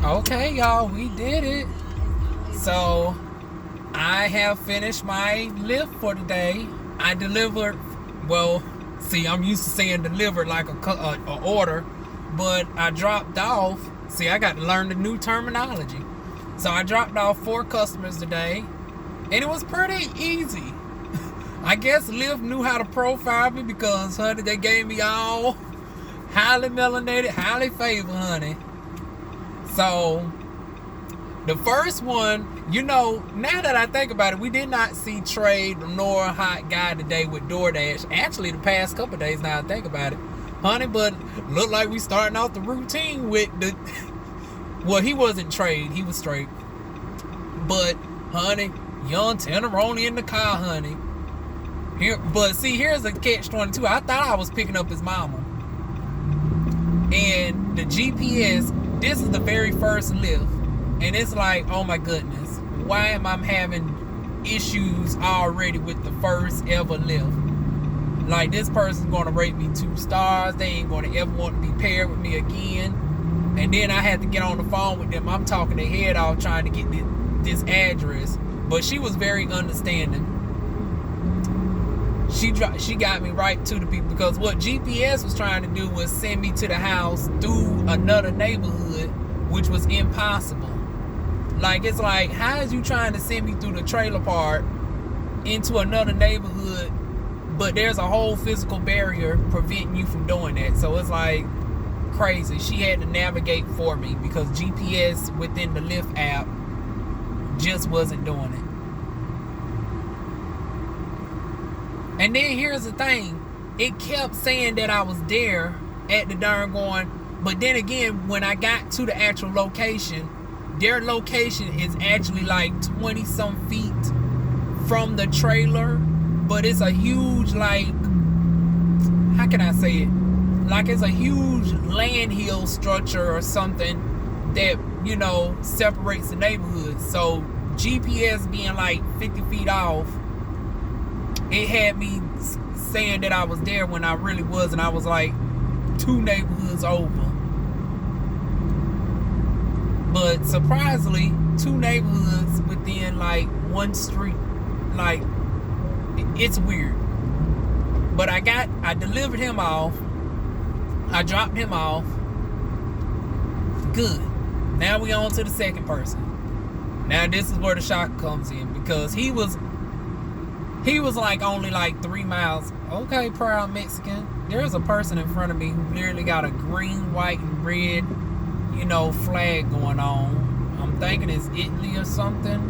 Okay, y'all, we did it. So, I have finished my Lyft for today. I delivered, well, see, I'm used to saying delivered like a order, but I dropped off. See, I got to learn the new terminology. So, I dropped off 4 customers today, and it was pretty easy. I guess Lyft knew how to profile me because, honey, they gave me all highly melanated, highly favored, honey. So, the first one, now that I think about it, we did not see Trade nor Hot Guy today with DoorDash. Actually, the past couple of days, now I think about it, honey, but looked like we starting off the routine with the... Well, he wasn't Trade, he was straight. But, honey, young Tenderoni in the car, honey. But see, here's the catch-22. I thought I was picking up his mama. And the GPS, this is the very first Lyft. And it's like, oh my goodness, why am I having issues already with the first ever Lyft? Like, this person's going to rate me 2 stars. They ain't going to ever want to be paired with me again. And then I had to get on the phone with them. I'm talking their head off trying to get this address. But she was very understanding. She got me right to the people, because what GPS was trying to do was send me to the house through another neighborhood, which was impossible. Like, it's like, how is you trying to send me through the trailer park into another neighborhood, but there's a whole physical barrier preventing you from doing that? So it's like crazy. She had to navigate for me because GPS within the Lyft app just wasn't doing it. And then here's the thing. It kept saying that I was there at the darn going, but then again, when I got to the actual location, their location is actually like 20 some feet from the trailer, but it's a huge, like, how can I say it? Like, it's a huge landhill structure or something that, separates the neighborhood. So GPS being like 50 feet off, it had me saying that I was there when I really wasn't. I was like 2 neighborhoods over. But surprisingly, 2 neighborhoods within like 1 street. Like, it's weird. But I delivered him off. I dropped him off. Good. Now we on to the second person. Now this is where the shock comes in, because he was like only like 3 miles. Okay, proud Mexican. There's a person in front of me who literally got a green, white, and red, flag going on. I'm thinking it's Italy or something.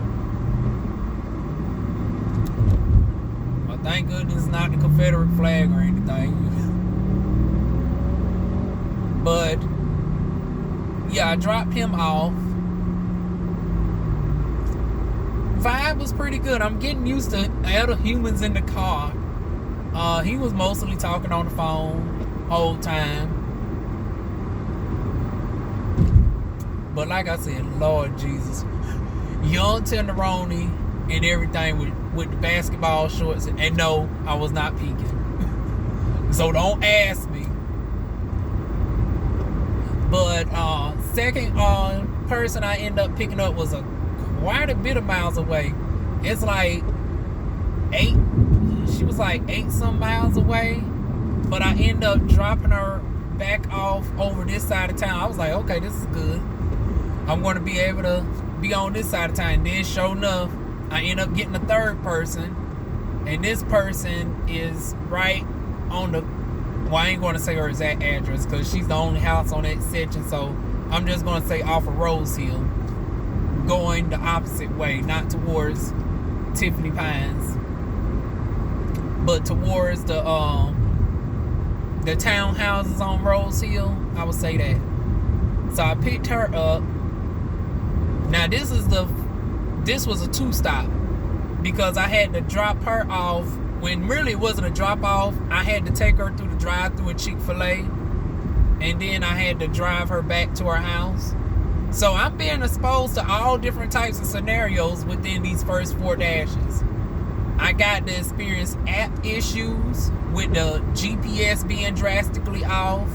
Well, thank goodness it's not the Confederate flag or anything. But, yeah, I dropped him off. Vibe was pretty good. I'm getting used to other humans in the car. He was mostly talking on the phone whole time. But like I said, Lord Jesus, young Tenderoni and everything with the basketball shorts. And no, I was not peeking. So don't ask me. But second person I ended up picking up was quite a bit of miles away. It's like 8. She was like 8 some miles away. But I ended up dropping her back off over this side of town. I was like, okay, this is good. I'm going to be able to be on this side of town. And then sure enough, I end up getting a third person. And this person is right on the... Well, I ain't going to say her exact address because she's the only house on that section. So I'm just going to say off of Rose Hill, going the opposite way, not towards Tiffany Pines, but towards the townhouses on Rose Hill. I would say that. So I picked her up. Now this was a 2-stop, because I had to drop her off when really it wasn't a drop off. I had to take her through the drive-through at Chick-fil-A, and then I had to drive her back to her house. So I'm being exposed to all different types of scenarios within these first 4 dashes. I got to experience app issues with the GPS being drastically off.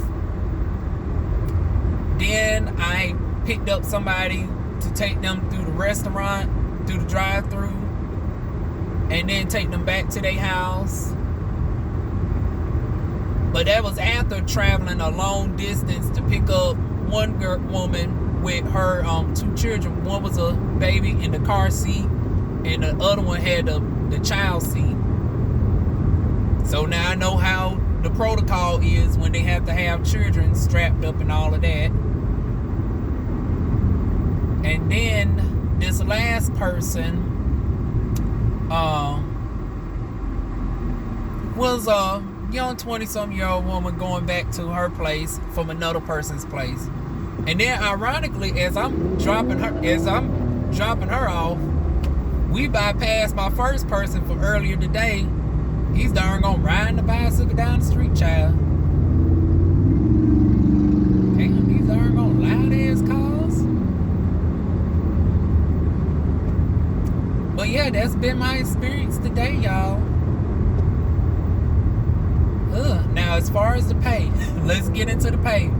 Then I picked up somebody to take them through the restaurant, through the drive-thru, and then take them back to their house. But that was after traveling a long distance to pick up one woman with her 2 children. One was a baby in the car seat, and the other one had the child seat. So now I know how the protocol is when they have to have children strapped up and all of that. And then this last person was a young 20-some-year-old woman going back to her place from another person's place. And then ironically, as I'm dropping her off, we bypassed my first person from earlier today. He's darn gonna riding the bicycle down the street, child. Damn, these darn gonna loud ass cars. But yeah, that's been my experience today, y'all. Now, as far as the pay, let's get into the pay.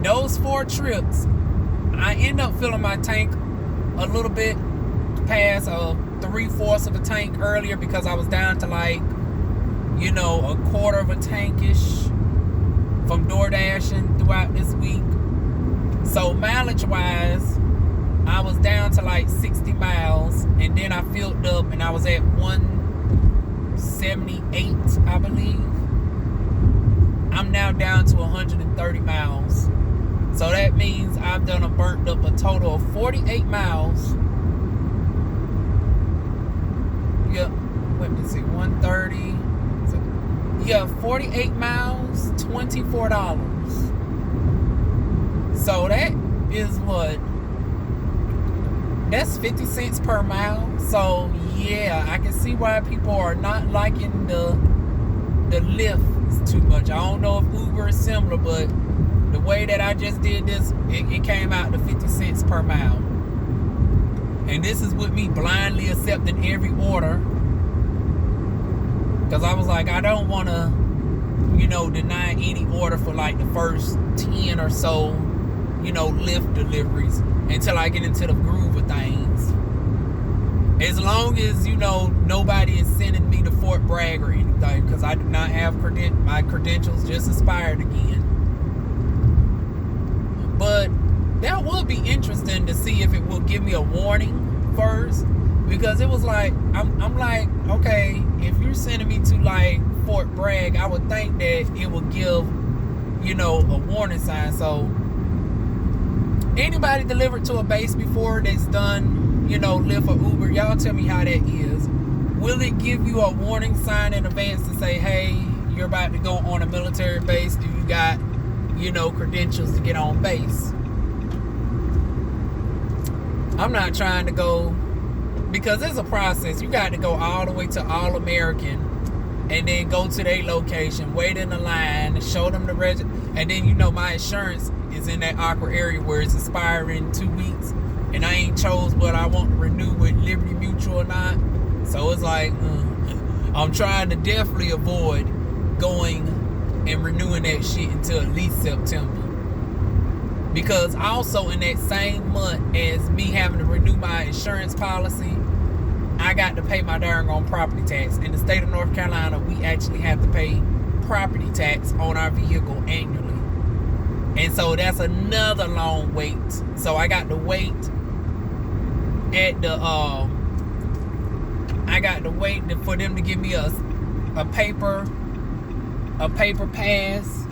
Those 4 trips, I end up filling my tank a little bit past 3/4 of a tank earlier because I was down to like, you know, a quarter of a tank-ish from door dashing throughout this week. So mileage-wise, I was down to like 60 miles, and then I filled up and I was at 178, I believe. I'm now down to 130 miles. So that means I've burnt up a total of 48 miles. Yep. Let me see. 130. So, yeah, 48 miles, $24. So that is what? That's 50 cents per mile. So yeah, I can see why people are not liking the Lyft too much. I don't know if Uber is similar, but the way that I just did this, it came out to 50 cents per mile. And this is with me blindly accepting every order, because I was like, I don't want to, you know, deny any order for like the first 10 or so, you know, Lyft deliveries until I get into the groove of things. As long as, you know, nobody is sending me to Fort Bragg or anything, because I do not have my credentials just expired again. But that would be interesting to see if it will give me a warning first, because it was like, I'm like, okay, if you're sending me to like Fort Bragg, I would think that it would give, you know, a warning sign. So anybody delivered to a base before that's done, you know, Lyft or Uber, y'all tell me how that is. Will it give you a warning sign in advance to say, hey, you're about to go on a military base? Do you got, you know, credentials to get on base? I'm not trying to go, because it's a process. You got to go all the way to All American and then go to their location, wait in the line, show them the register, and then, you know, my insurance is in that awkward area where it's expiring in 2 weeks, and I ain't chose what I want to renew with Liberty Mutual or not. So it's like, I'm trying to definitely avoid going and renewing that shit until at least September. Because also in that same month as me having to renew my insurance policy, I got to pay my darn on property tax. In the state of North Carolina, we actually have to pay property tax on our vehicle annually. And so that's another long wait. So I got to wait at the for them to give me a paper pass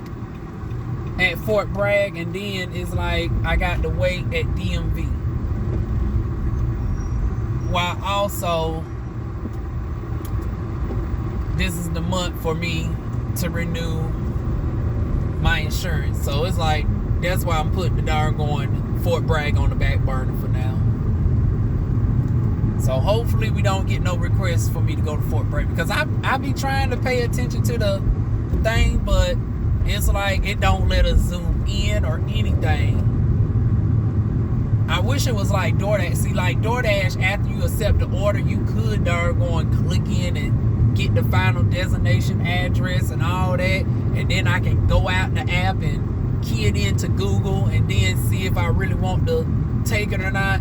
at Fort Bragg, and then it's like I got to wait at DMV. While also, this is the month for me to renew my insurance. So it's like, that's why I'm putting the darn going Fort Bragg on the back burner for now. So hopefully we don't get no requests for me to go to Fort Bragg, because I be trying to pay attention to the thing, but it's like it don't let us zoom in or anything. I wish it was like DoorDash. See, like DoorDash, after you accept the order, you could darn go and click in and get the final destination address and all that, and then I can go out the app and key it into Google and then see if I really want to take it or not.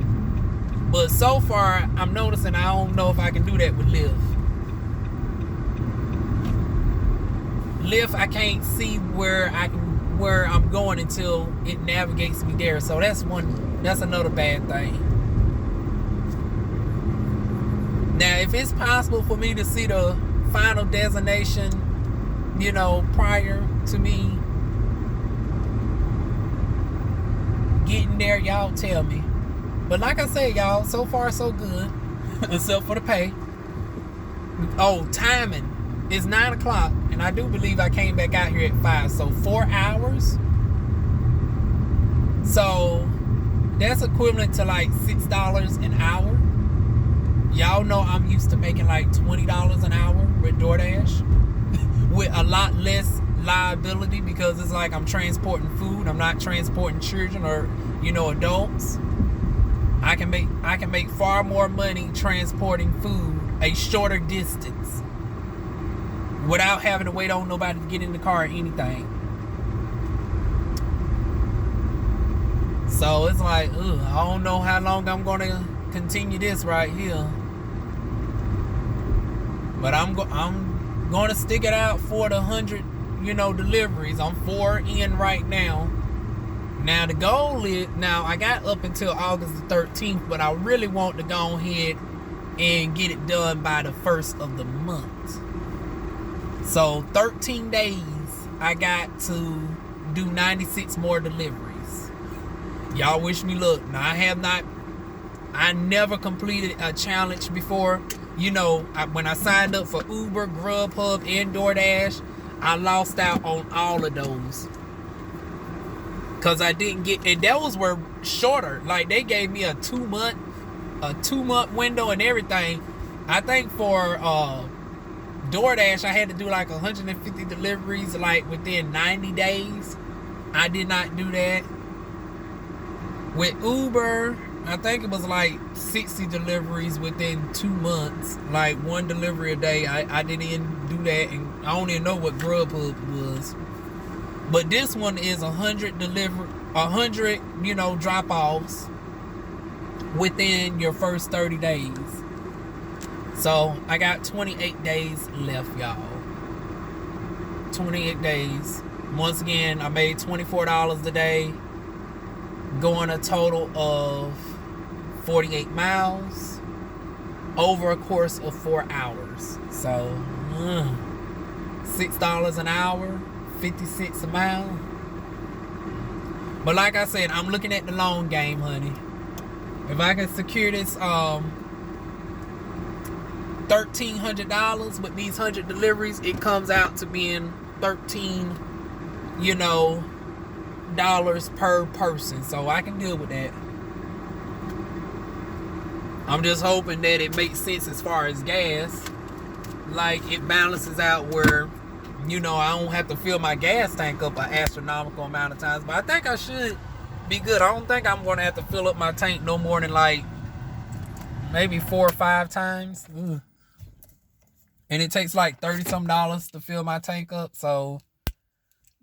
But so far, I'm noticing I don't know if I can do that with Lyft. Lyft, I can't see where I'm going until it navigates me there. So that's another bad thing. Now, if it's possible for me to see the final destination, prior to me getting there, y'all tell me. But like I said, y'all, so far so good. Except for the pay. Oh, timing is 9 o'clock, and I do believe I came back out here at 5. So 4 hours. So that's equivalent to like $6 an hour. Y'all know I'm used to making like $20 an hour with DoorDash. With a lot less liability, because it's like I'm transporting food. I'm not transporting children or adults. I can make far more money transporting food a shorter distance without having to wait on nobody to get in the car or anything. So it's like, I don't know how long I'm gonna continue this right here. But I'm gonna stick it out for the 100, deliveries. I'm 4 in right now. Now the goal is, I got up until August the 13th, but I really want to go ahead and get it done by the 1st of the month. So 13 days, I got to do 96 more deliveries. Y'all wish me luck. Now I never completed a challenge before. When I signed up for Uber, Grubhub, and DoorDash, I lost out on all of those. Cause I didn't get, and those were shorter. Like they gave me a 2-month window and everything. I think for DoorDash, I had to do like 150 deliveries like within 90 days. I did not do that. With Uber, I think it was like 60 deliveries within 2 months. Like 1 delivery a day. I didn't even do that, and I don't even know what Grubhub was. But this one is 100 drop-offs within your first 30 days. So I got 28 days left, y'all. 28 days. Once again, I made $24 a day, going a total of 48 miles over a course of 4 hours. So $6 an hour, 50 cents a mile. But like I said, I'm looking at the long game, honey. If I can secure this $1,300 with these 100 deliveries, it comes out to being $13 dollars per person. So I can deal with that. I'm just hoping that it makes sense as far as gas. Like it balances out where I don't have to fill my gas tank up an astronomical amount of times. But I think I should be good. I don't think I'm going to have to fill up my tank no more than like maybe 4 or 5 times. And it takes like $30-some to fill my tank up. So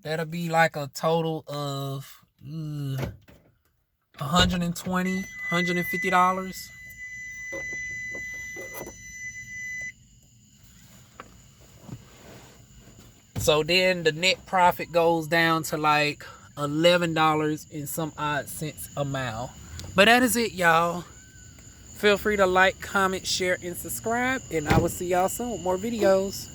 that'll be like a total of $120, $150. So then the net profit goes down to like $11 and some odd cents a mile. But that is it, y'all. Feel free to like, comment, share, and subscribe. And I will see y'all soon with more videos.